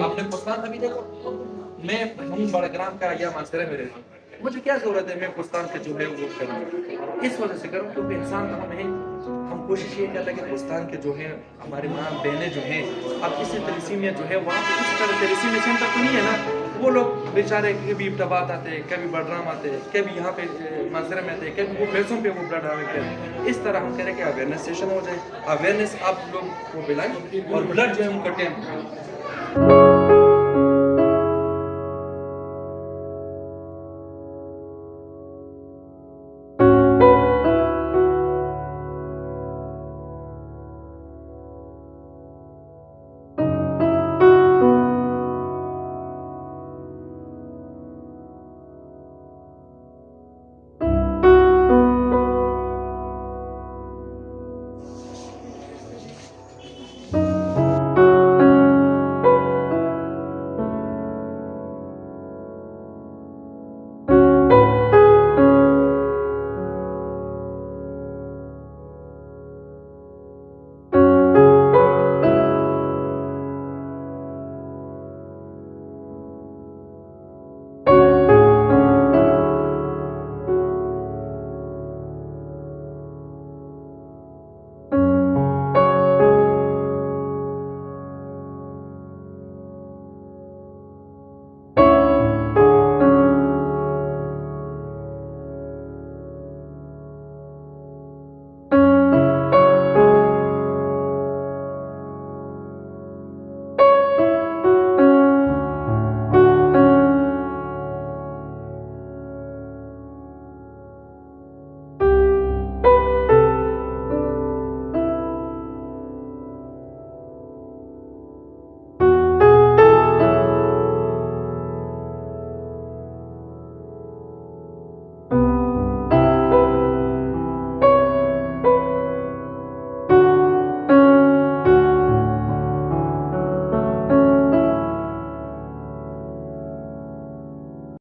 आपने पुस्तान अभी देखो, मैं हम बड़ग्राम का या मानसरे में रहता हूँ, मुझे क्या जरूरत है मैं पुस्तान के जो है वो करूँ, इस वजह से करूँ क्योंकि इंसान हम हैं, हम कोशिश ये करते हैं कि पुस्तान के जो है हमारी माँ बहनें जो हैं, अब इसी तलीसीमिया जो है वहाँ पे इस तरह तलीसीमिया सेंटर तो नहीं है ना, वो लोग बेचारे कभी इब्टाबाद आते हैं, कभी बडराम आते हैं, कभी यहाँ पे मानसरे में आते हैं, कभी वो पैसों पे वो ब्लड डोनेट करें। इस तरह हम कह रहे हैं कि अवेयरनेस सेशन हो जाए, अवेयरनेस आप लोग को मिलाएं और ब्लड जो है उनका कैंप